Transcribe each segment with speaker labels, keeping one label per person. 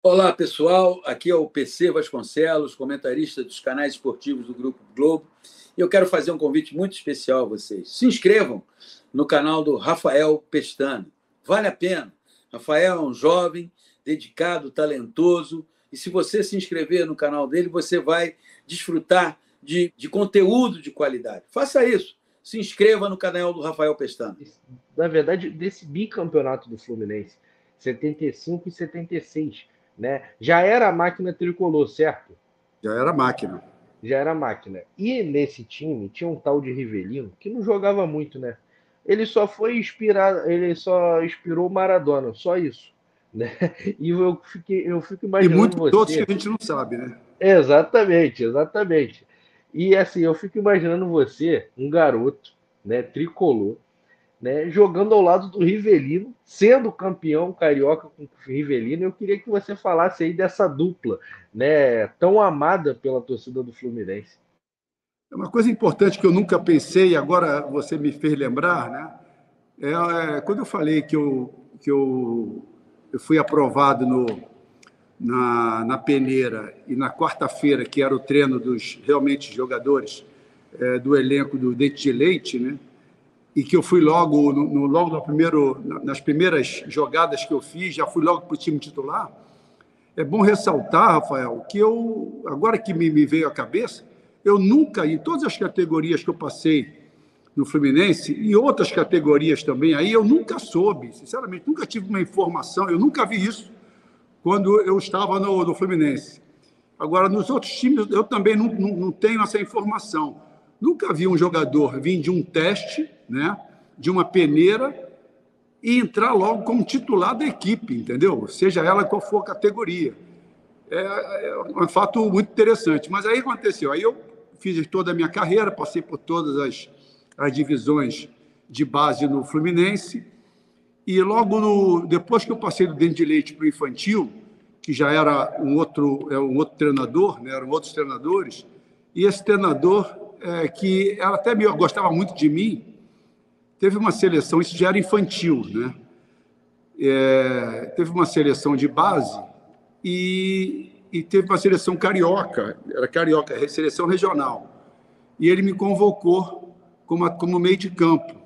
Speaker 1: Olá, pessoal. Aqui é o PC Vasconcelos, comentarista dos canais esportivos do Grupo Globo. E eu quero fazer um convite muito especial a vocês. Se inscrevam no canal do Rafael Pestana. Vale a pena. Rafael é um jovem, dedicado, talentoso. E se você se inscrever no canal dele, você vai desfrutar de conteúdo de qualidade. Faça isso. Se inscreva no canal do Rafael Pestana.
Speaker 2: Na verdade, desse bicampeonato do Fluminense, 75 e 76, né? Já era a máquina tricolor, certo?
Speaker 3: Já era máquina.
Speaker 2: Já era a máquina. E nesse time tinha um tal de Rivelino que não jogava muito, né? Ele só foi inspirar, ele só inspirou o Maradona, só isso, né? E eu fico imaginando
Speaker 3: muitos
Speaker 2: você.
Speaker 3: outros que a gente não sabe, né?
Speaker 2: Exatamente, exatamente. E assim, eu fico imaginando você, um garoto, né, tricolor, né, jogando ao lado do Rivelino, sendo campeão carioca com o Rivelino. Eu queria que você falasse aí dessa dupla, né, tão amada pela torcida do Fluminense.
Speaker 3: É uma coisa importante que eu nunca pensei, agora você me fez lembrar, né? Quando eu falei eu fui aprovado na peneira e na quarta-feira, que era o treino dos realmente jogadores do elenco do Dente de Leite, né? E que eu fui logo, nas primeiras jogadas que eu fiz, já fui logo para o time titular. É bom ressaltar, Rafael, que agora que me veio à cabeça, eu nunca, em todas as categorias que eu passei no Fluminense, e outras categorias também, aí eu nunca soube, sinceramente, nunca tive uma informação, eu nunca vi isso quando eu estava no Fluminense. Agora, nos outros times, eu também não tenho essa informação. Nunca vi um jogador vir de um teste, né, de uma peneira, e entrar logo como titular da equipe, entendeu? Seja ela qual for a categoria. É um fato muito interessante. Mas aí aconteceu. Aí eu fiz toda a minha carreira, passei por todas as divisões de base no Fluminense, e logo depois que eu passei do Dente de Leite para o infantil, que já era um outro treinador, né, eram outros treinadores, e esse treinador, que ela até gostava muito de mim, teve uma seleção, isso já era infantil, né? Teve uma seleção de base e teve uma seleção carioca, era carioca, seleção regional. E ele me convocou como meio de campo.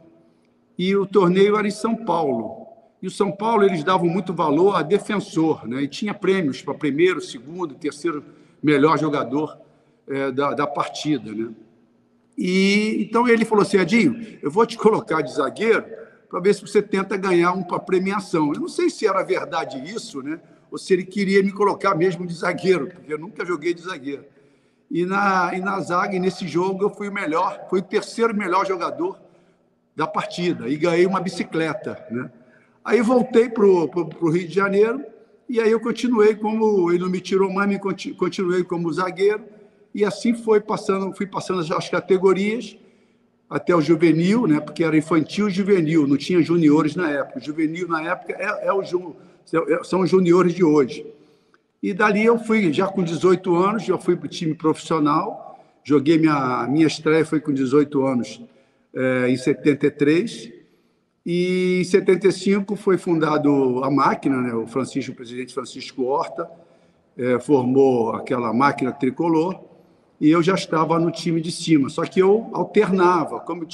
Speaker 3: E o torneio era em São Paulo. E o São Paulo, eles davam muito valor a defensor, né? E tinha prêmios para primeiro, segundo, terceiro melhor jogador da partida, né? E então ele falou assim: Edinho, eu vou te colocar de zagueiro para ver se você tenta ganhar uma premiação. Eu não sei se era verdade isso, né? Ou se ele queria me colocar mesmo de zagueiro, porque eu nunca joguei de zagueiro. E na zaga, e nesse jogo, eu fui o melhor, fui o terceiro melhor jogador da partida e ganhei uma bicicleta, né? Aí voltei para o Rio de Janeiro e aí eu continuei como ele não me tirou mais, continuei como zagueiro. E assim fui passando as categorias até o juvenil, né? Porque era infantil e juvenil, não tinha juniores na época. O juvenil, na época, são os juniores de hoje. E dali eu fui, já com 18 anos, já fui para o time profissional, joguei minha estreia foi com 18 anos, em 73, e em 75 foi fundado a máquina, né? O presidente Francisco Horta, formou aquela máquina tricolor, e eu já estava no time de cima, só que eu alternava, como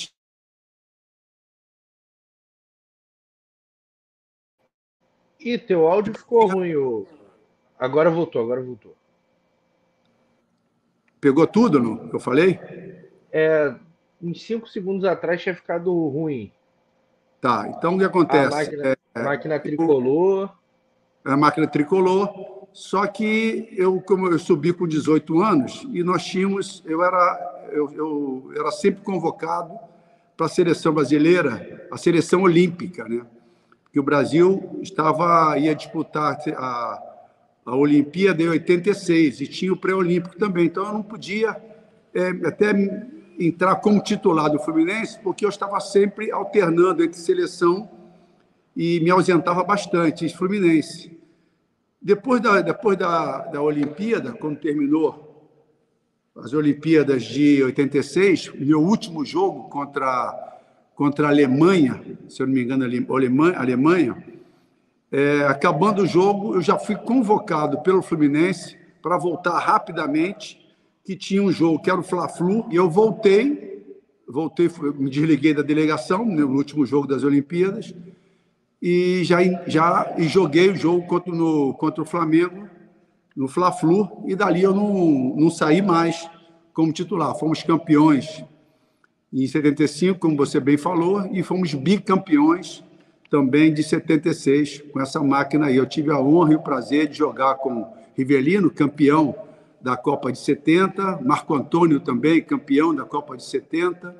Speaker 2: E teu áudio ficou ruim. Agora voltou, agora voltou.
Speaker 3: Pegou tudo, não? Que eu falei?
Speaker 2: Uns 5 segundos atrás tinha ficado ruim.
Speaker 3: Tá, então o que acontece?
Speaker 2: A máquina tricolor.
Speaker 3: A máquina tricolor, só que como eu subi com 18 anos, e nós tínhamos, eu era sempre convocado para a seleção brasileira, a seleção olímpica, né? Que o Brasil ia disputar a Olimpíada em 86 e tinha o pré-olímpico também, então eu não podia até entrar como titular do Fluminense, porque eu estava sempre alternando entre seleção e me ausentava bastante, Fluminense. Depois da Olimpíada, quando terminou as Olimpíadas de 86, meu último jogo contra a Alemanha, se eu não me engano, Alemanha, Acabando o jogo, eu já fui convocado pelo Fluminense para voltar rapidamente, que tinha um jogo que era o Fla-Flu, e eu voltei, me desliguei da delegação no último jogo das Olimpíadas, e joguei o jogo contra o Flamengo no Fla-Flu, e dali eu não saí mais como titular. Fomos campeões em 75, como você bem falou, e fomos bicampeões também de 76 com essa máquina aí. Eu tive a honra e o prazer de jogar com Rivelino, campeão da Copa de 70, Marco Antônio também, campeão da Copa de 70,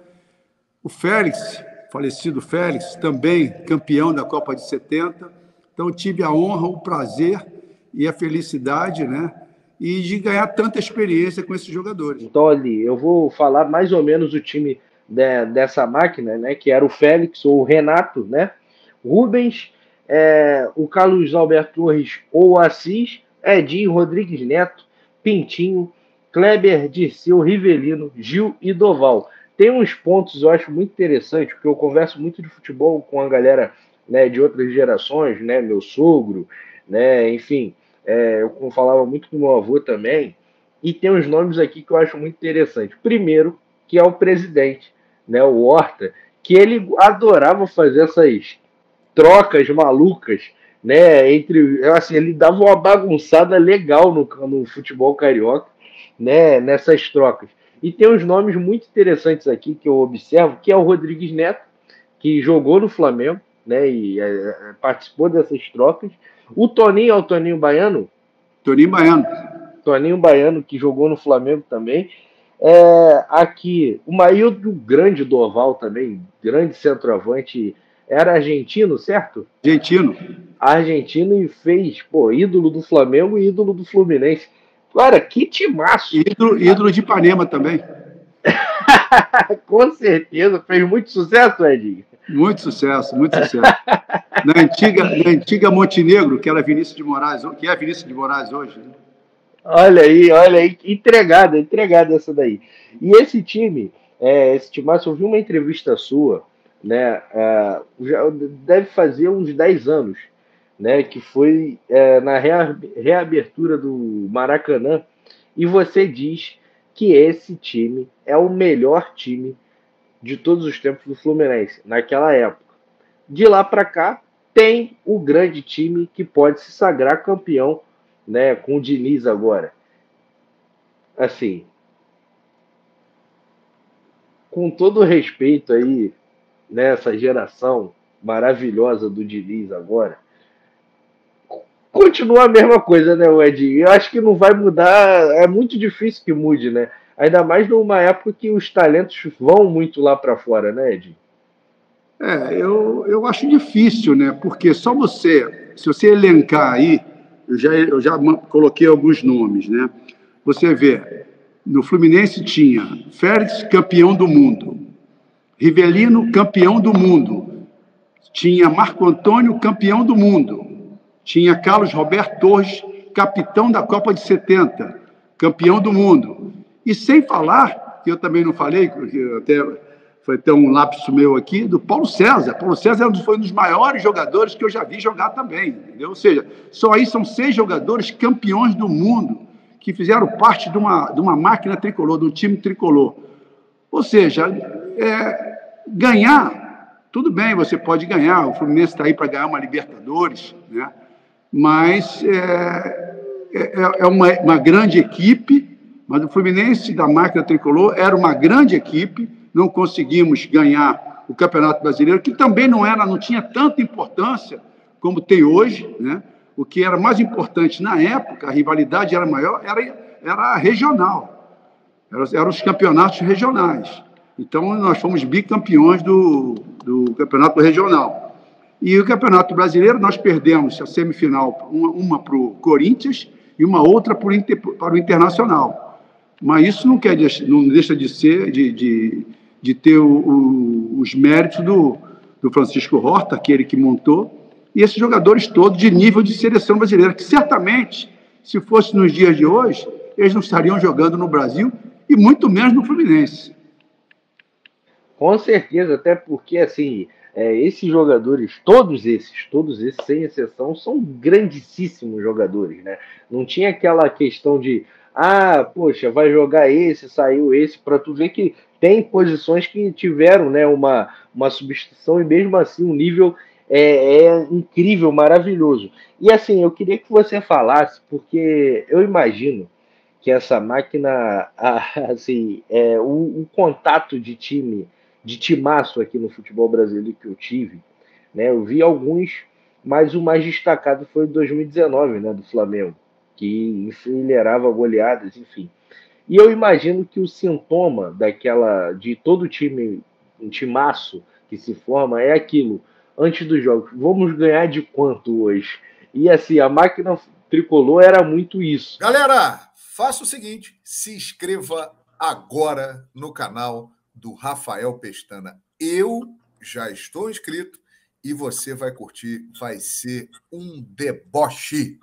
Speaker 3: o Félix, falecido Félix, também campeão da Copa de 70. Então, tive a honra, o prazer e a felicidade, né? E de ganhar tanta experiência com esses jogadores.
Speaker 2: Então, ali, eu vou falar mais ou menos o time dessa máquina, né? Que era o Félix ou o Renato, né? Rubens, o Carlos Alberto Torres ou Assis, Edinho, Rodrigues Neto, Pintinho, Kleber, Dirceu, Rivelino, Gil e Doval. Tem uns pontos eu acho muito interessante, porque eu converso muito de futebol com a galera, né, de outras gerações, né, meu sogro, né, enfim, eu falava muito com meu avô também, e tem uns nomes aqui que eu acho muito interessante. Primeiro, que é o presidente, né, o Horta, que ele adorava fazer essas trocas malucas, né? Assim, ele dava uma bagunçada legal no futebol carioca, né? Nessas trocas. E tem uns nomes muito interessantes aqui que eu observo, que é o Rodrigues Neto, que jogou no Flamengo, né? E participou dessas trocas. O Toninho, é o Toninho Baiano?
Speaker 3: Toninho Baiano.
Speaker 2: Toninho Baiano, que jogou no Flamengo também. Aqui, o Maíldo Grande Doval também, grande centroavante. Era argentino, certo?
Speaker 3: Argentino.
Speaker 2: Argentino e fez, ídolo do Flamengo e ídolo do Fluminense. Cara, que timaço!
Speaker 3: Ídolo de Ipanema também.
Speaker 2: Com certeza, fez muito sucesso, Edinho.
Speaker 3: Muito sucesso, muito sucesso. Na antiga Montenegro, que era Vinícius de Moraes, que é Vinícius de Moraes hoje. Né?
Speaker 2: Olha aí, entregada essa daí. E esse time, esse timaço, eu vi uma entrevista sua, né, já deve fazer uns 10 anos, né, que foi na reabertura do Maracanã, e você diz que esse time é o melhor time de todos os tempos do Fluminense, naquela época. De lá para cá, tem o grande time que pode se sagrar campeão, né, com o Diniz agora. Assim, com todo o respeito aí, nessa geração maravilhosa do Diniz agora, continua a mesma coisa, né, Edinho? Eu acho que não vai mudar, é muito difícil que mude, né? Ainda mais numa época que os talentos vão muito lá para fora, né, Edinho?
Speaker 3: Eu acho difícil, né? Porque só se você elencar aí, eu já coloquei alguns nomes, né? Você vê, no Fluminense tinha Félix, campeão do mundo, Rivelino, campeão do mundo, tinha Marco Antônio, campeão do mundo, tinha Carlos Roberto Torres, capitão da Copa de 70, campeão do mundo. E sem falar, que eu também não falei, porque foi até um lapso meu aqui, do Paulo César. Paulo César foi um dos maiores jogadores que eu já vi jogar também, entendeu? Ou seja, só aí são 6 jogadores campeões do mundo que fizeram parte de uma máquina tricolor, de um time tricolor. Ou seja, ganhar, tudo bem, você pode ganhar, o Fluminense está aí para ganhar uma Libertadores, né? Mas é uma grande equipe, mas o Fluminense da máquina tricolor era uma grande equipe, não conseguimos ganhar o Campeonato Brasileiro, que também não tinha tanta importância como tem hoje, né? O que era mais importante na época, a rivalidade era maior, era regional, eram os campeonatos regionais. Então, nós fomos bicampeões do campeonato regional. E o Campeonato Brasileiro, nós perdemos a semifinal, uma para o Corinthians e uma outra para o Internacional. Mas isso não deixa de ser, de ter os méritos do Francisco Horta, aquele que montou, e esses jogadores todos de nível de seleção brasileira, que certamente, se fosse nos dias de hoje, eles não estariam jogando no Brasil e muito menos no Fluminense.
Speaker 2: Com certeza, até porque, assim, Esses jogadores, todos esses, sem exceção, são grandíssimos jogadores, né? Não tinha aquela questão de, poxa, vai jogar esse, saiu esse, para tu ver que tem posições que tiveram, né, uma substituição e mesmo assim o nível é incrível, maravilhoso. E assim, eu queria que você falasse, porque eu imagino que essa máquina, assim, o contato de time, de timaço aqui no futebol brasileiro que eu tive, né? Eu vi alguns, mas o mais destacado foi o 2019, né, do Flamengo, que enfileirava goleadas, enfim. E eu imagino que o sintoma de todo time, um timaço que se forma é aquilo, antes dos jogos, vamos ganhar de quanto hoje? E assim, a máquina tricolor era muito isso.
Speaker 4: Galera, faça o seguinte, se inscreva agora no canal do Rafael Pestana. Eu já estou inscrito e você vai curtir, vai ser um deboche.